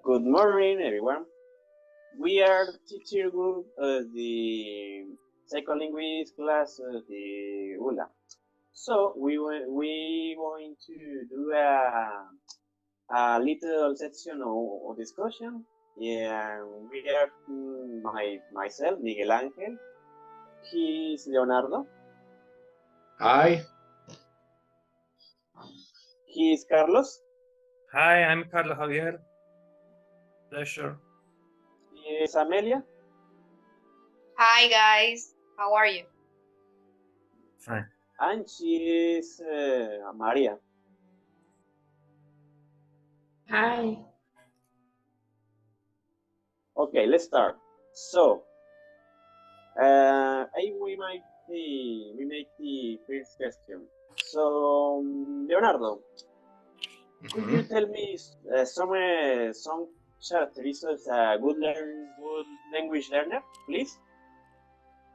Good morning, everyone. We are the teacher group of the psycholinguistics class of the ULA. So we going to do a little section of discussion. Yeah, we are myself, Miguel Ángel. He's Leonardo. Hi. He's Carlos. Hi, I'm Carlos Javier. Pleasure. He's Amelia. Hi guys, how are you? Fine. And she is Maria. Hi. Okay, let's start. So, we make the first question. So, Leonardo, could you tell me some characteristics good language learner, please?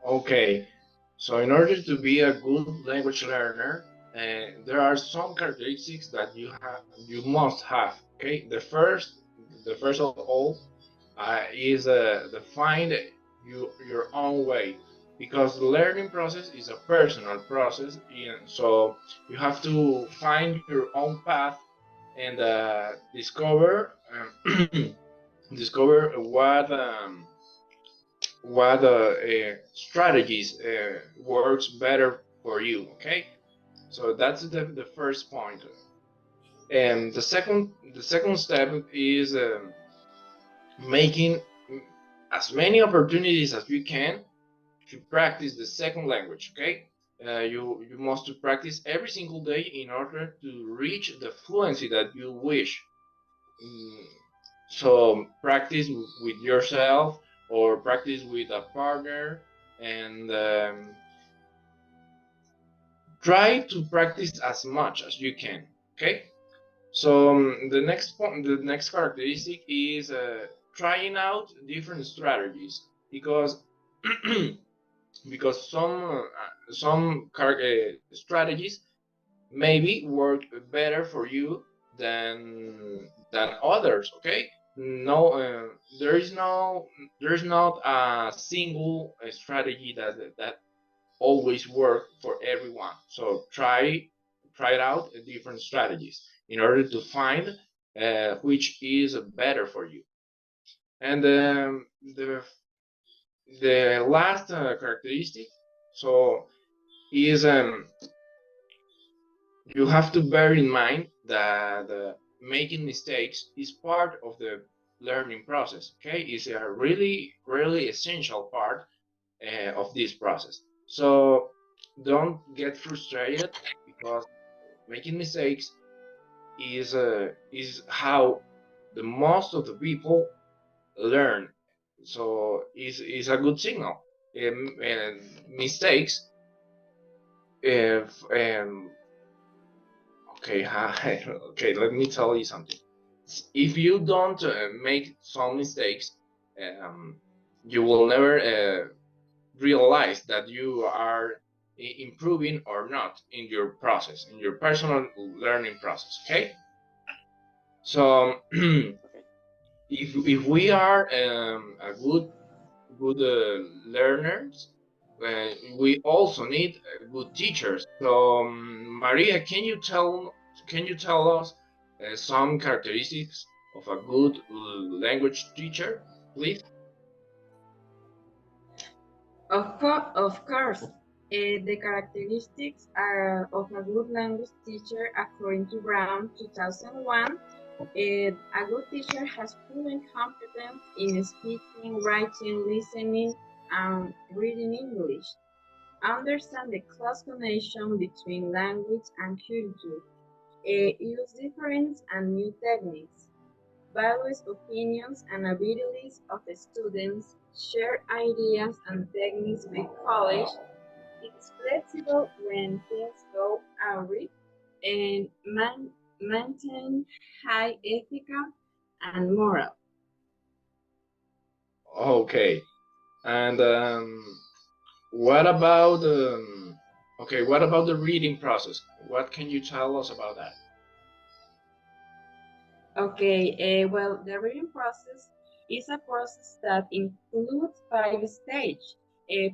Okay, so in order to be a good language learner, there are some characteristics that you must have. Okay, the first of all is to find your own way, because the learning process is a personal process, and so you have to find your own path and discover discover what strategies works better for you. Okay, so that's the first point. And the second step is making as many opportunities as you can to practice the second language. Okay, you must practice every single day in order to reach the fluency that you wish. So practice with yourself or practice with a partner, and try to practice as much as you can. Okay, so the next characteristic is trying out different strategies, because because some strategies maybe work better for you than others. Okay, no, there's not a single strategy that always work for everyone. So try it out different strategies in order to find which is better for you. And the last characteristic, so is you have to bear in mind that making mistakes is part of the learning process. Okay, it's a really essential part of this process. So don't get frustrated, because making mistakes is how the most of the people learn. So is a good signal. And mistakes, if okay, okay, let me tell you something. If you don't make some mistakes, you will never realize that you are improving or not in your process, in your personal learning process. Okay, so if we are a good learners, we also need good teachers. So Maria, can you tell us some characteristics of a good language teacher, please? Of course. The characteristics of a good language teacher, according to Brown 2001, a good teacher has proven competence in speaking, writing, listening, and reading English. Understand the close connection between language and culture. Use different and new techniques. Values opinions and abilities of the students, share ideas and techniques with college. It's flexible when things go awry, and maintain high ethical and moral. Okay, and what about what about the reading process? What can you tell us about that? Okay, well, the reading process is a process that includes 5 stages: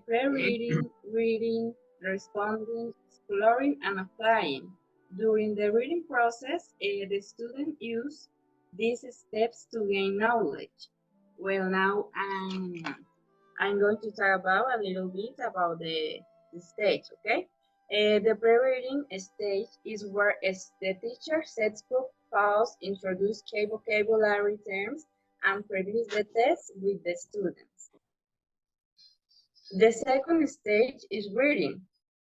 pre-reading, reading, responding, exploring, and applying. During the reading process, the student uses these steps to gain knowledge. Well, now I'm going to talk about a little bit about the stage, okay? The pre-reading stage is where the teacher sets book pause, introduce key vocabulary terms, and previews the test with the students. The second stage is reading.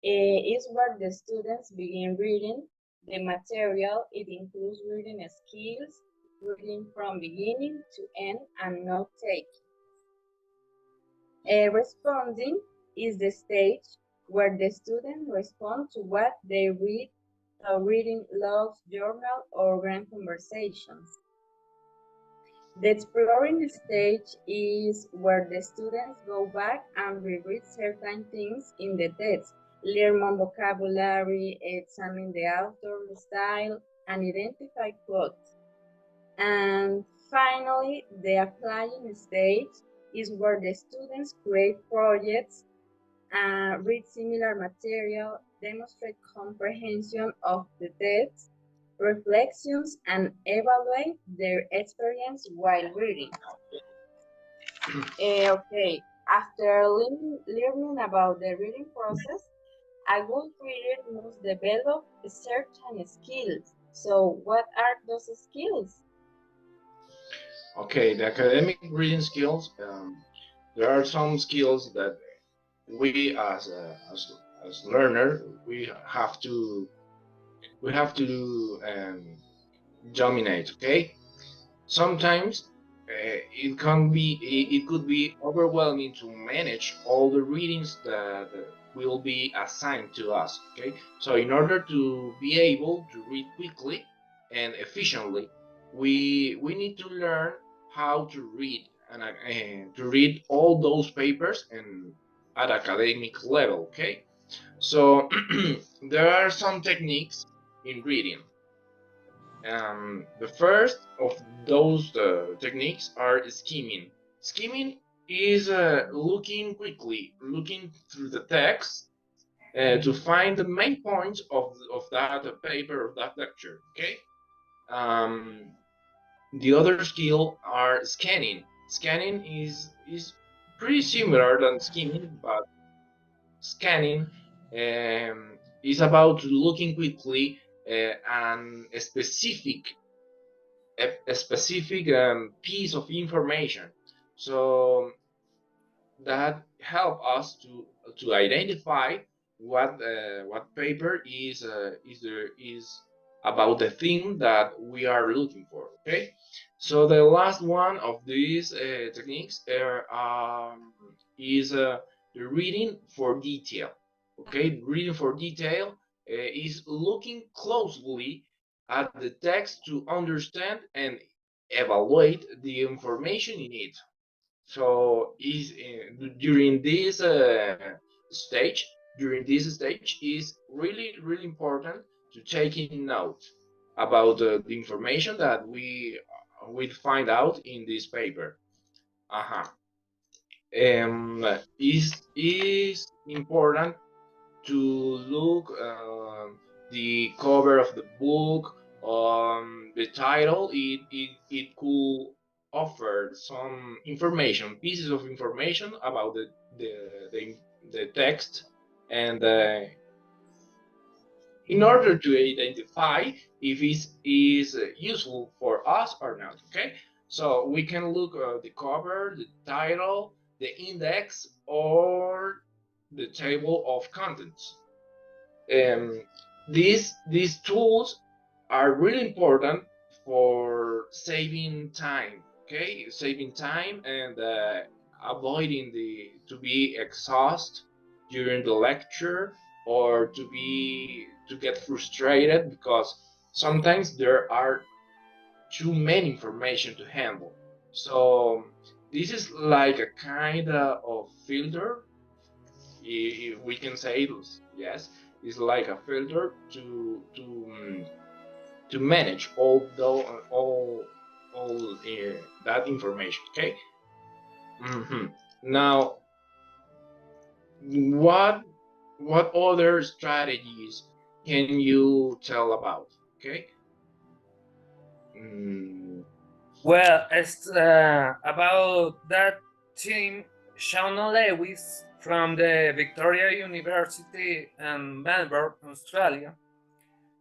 Is where the students begin reading the material. It includes reading skills, reading from beginning to end, and note-taking. Responding is the stage where the students respond to what they read, so reading logs, journal, or grand conversations. The exploring stage is where the students go back and reread certain things in the text, learn more vocabulary, examine the author's style, and identify quotes. And finally, the applying stage is where the students create projects, read similar material, demonstrate comprehension of the text, reflections, and evaluate their experience while reading. Okay, after learning about the reading process, a good reader must develop certain skills. So, what are those skills? Okay, the academic reading skills. There are some skills that we as learner we have to dominate. Okay, sometimes it could be overwhelming to manage all the readings that will be assigned to us. Okay, so in order to be able to read quickly and efficiently, we need to learn how to read and to read all those papers and at academic level. Okay, so there are some techniques in reading. The first of those techniques are skimming. Skimming is looking through the text to find the main points of that paper, of that lecture. Okay. Um, the other skill are scanning. Scanning is pretty similar than skimming, but scanning is about looking quickly and a specific piece of information. So that help us to identify what paper is about the thing that we are looking for. Okay, so the last one of these techniques is the reading for detail. Okay, reading for detail is looking closely at the text to understand and evaluate the information in it. So is during this stage, is really important to take in note about the information that we find out in this paper. Uh-huh. Is important to look the cover of the book, the title. It could offer some information, pieces of information about the, the text, and in order to identify if it is useful for us or not. Okay, so we can look the cover, the title, the index, or the table of contents. These tools are really important for saving time. Okay, saving time and avoiding the to be exhausted during the lecture, or to get frustrated because sometimes there are too many information to handle. So this is like a kind of filter, we can say. Yes, it's like a filter to manage all that information. Okay. Now, what other strategies can you tell about? Okay. Well, it's about that team, Shauna Lewis from the Victoria University in Melbourne, Australia.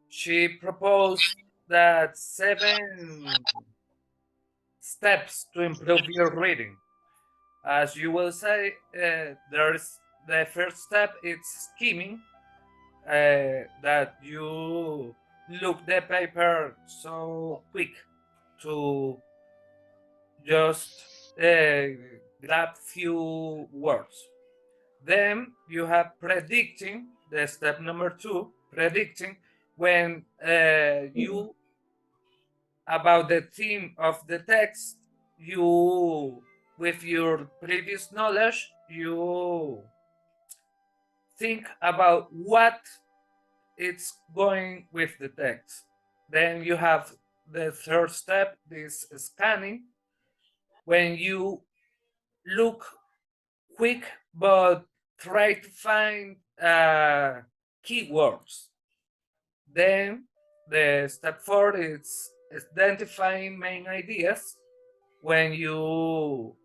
She proposed that 7 steps to improve your reading. As you will say, there's the first step. It's skimming. That you look the paper so quick to just grab few words. Then you have predicting, the step number 2, predicting when you about the theme of the text, you with your previous knowledge, you think about what it's going with the text. Then you have the third step, this scanning, when you look quick but try to find keywords. Then the step 4 is identifying main ideas. When you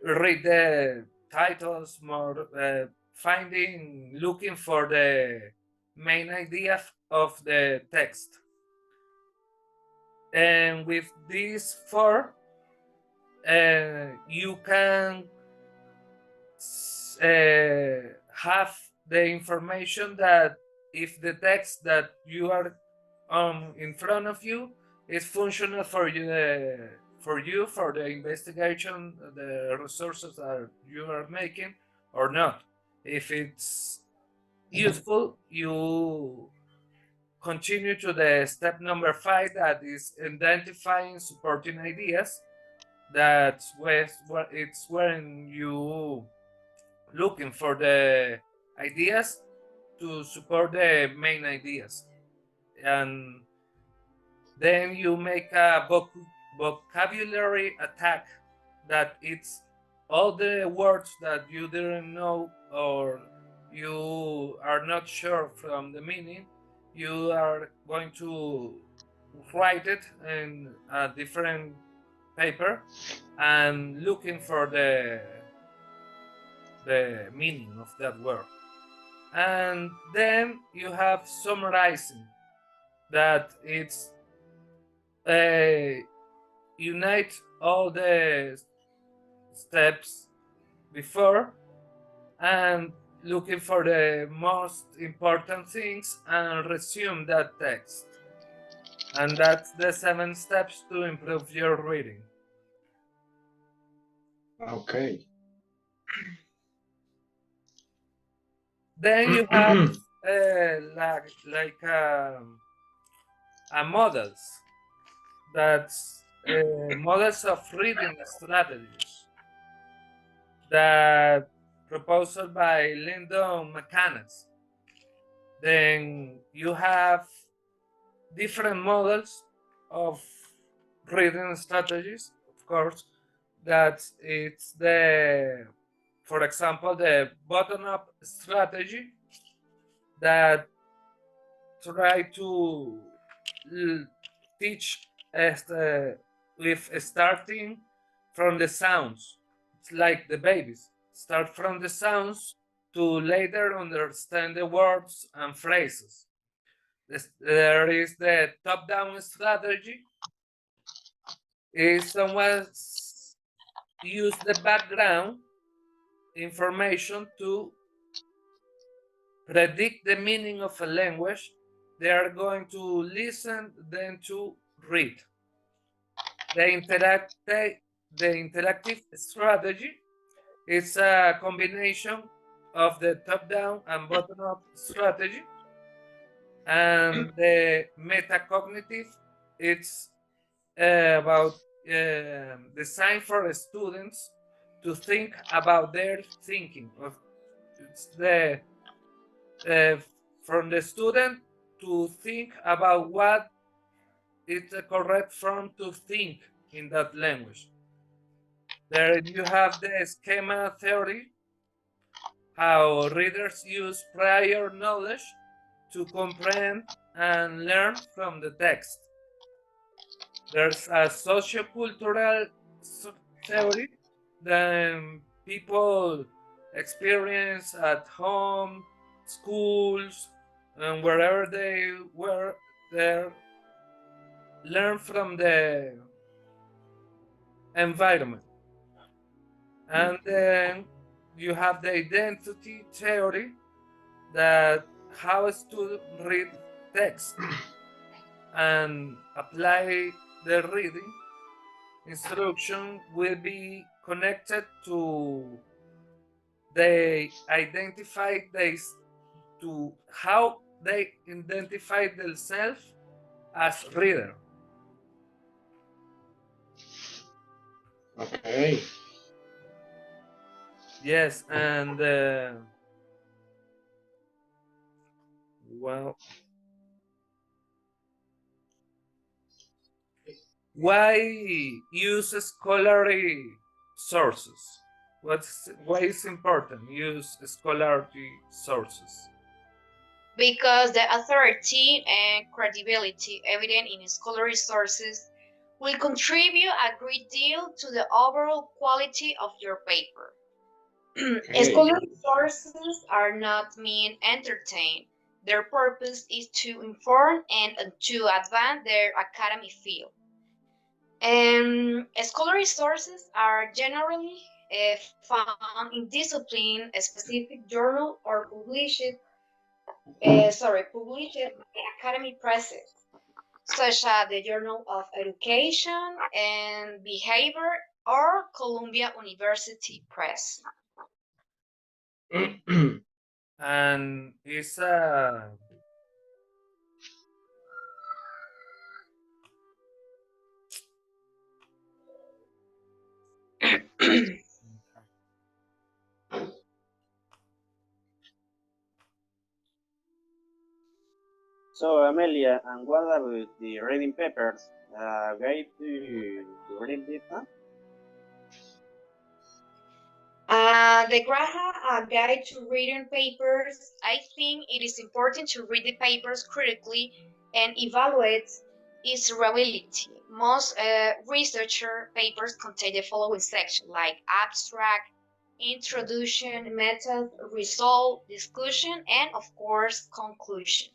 read the titles more, looking for the main idea of the text. And with these 4, you can have the information that if the text that you are in front of you is functional for you, for the investigation, the resources that you are making, or not. If it's useful, you continue to the step number 5, that is identifying supporting ideas. That's where it's when you looking for the ideas to support the main ideas, and then you make a vocabulary attack, that it's all the words that you didn't know or you are not sure from the meaning. You are going to write it in a different paper and looking for the meaning of that word. And then you have summarizing, that it's unite all the steps before and looking for the most important things and resume that text. And that's the 7 steps to improve your reading. Okay. Then you have like a models, that's models of reading strategies, that proposed by Lyndon McCannas. Then you have different models of reading strategies, of course, that it's the, for example, the bottom-up strategy, that try to teach with starting from the sounds. It's like the babies. Start from the sounds to later understand the words and phrases. There is the top-down strategy. Is someone use the background information to predict the meaning of a language. They are going to listen, then to read. The interactive strategy is a combination of the top-down and bottom-up strategy. And the metacognitive, it's about design for students to think about their thinking. It's the from the student to think about what is the correct form to think in that language. There you have the schema theory, how readers use prior knowledge to comprehend and learn from the text. There's a sociocultural theory that people experience at home, schools, and wherever they were there, learn from the environment. And then you have the identity theory, that how to read text and apply the reading instruction will be connected to they identify this, to how they identify themselves as reader. Okay. Yes, and well, why use scholarly sources? Why is important use scholarly sources? Because the authority and credibility evident in scholarly sources will contribute a great deal to the overall quality of your paper. Okay. Scholarly sources are not meant to entertain. Their purpose is to inform and to advance their academic field. Scholarly sources are generally found in discipline, a specific journal, or published by academic presses, such as the Journal of Education and Behavior or Columbia University Press. And it's a So, Amelia, and what about the reading papers? Guide to reading data? The Graha Guide to Reading Papers, I think it is important to read the papers critically and evaluate its reliability. Most researcher papers contain the following section, like abstract, introduction, method, result, discussion, and of course, conclusion,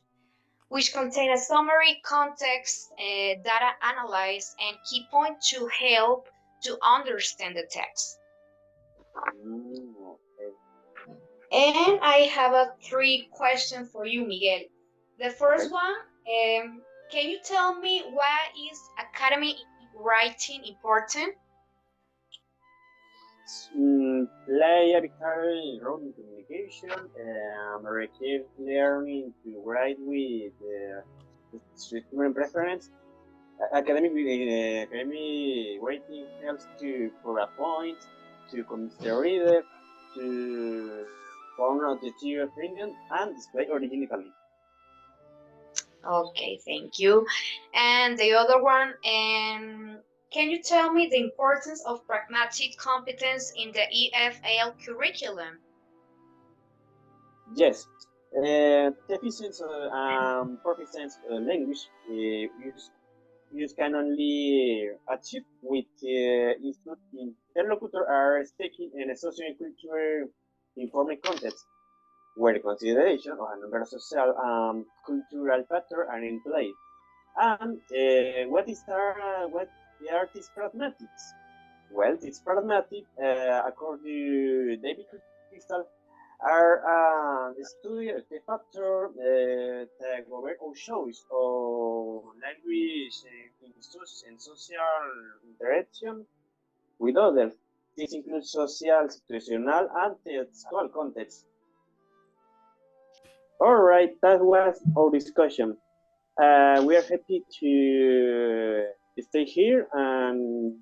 which contain a summary, context, data analysis, and key points to help to understand the text. Okay. And I have a 3 questions for you, Miguel. The first one, can you tell me why is academic writing important? Play a vital role in communication, receive learning to write with structure and preference. Academic writing helps to for a point, to convince the reader, to form a theory opinion, and display originality. Okay, thank you. And the other one, can you tell me the importance of pragmatic competence in the EFL curriculum? Yes, deficient proficient language use can only achieve with interlocutor are speaking in a socio-cultural informed context, where consideration of a number of social cultural factors are in play. And what the art is pragmatics? Well, it's pragmatic, according to David Crystal, are the study of the factor that govern our choice of language in social interaction with others. This includes social, situational, and textual context. All right, that was our discussion. We are happy to stay here, and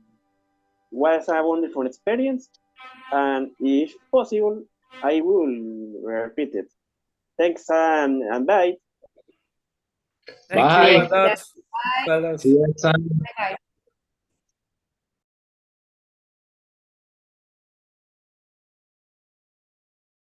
was a wonderful experience. And if possible, I will repeat it. Thanks and bye. thank Bye. you a lot. Tell us. See you next time. Bye.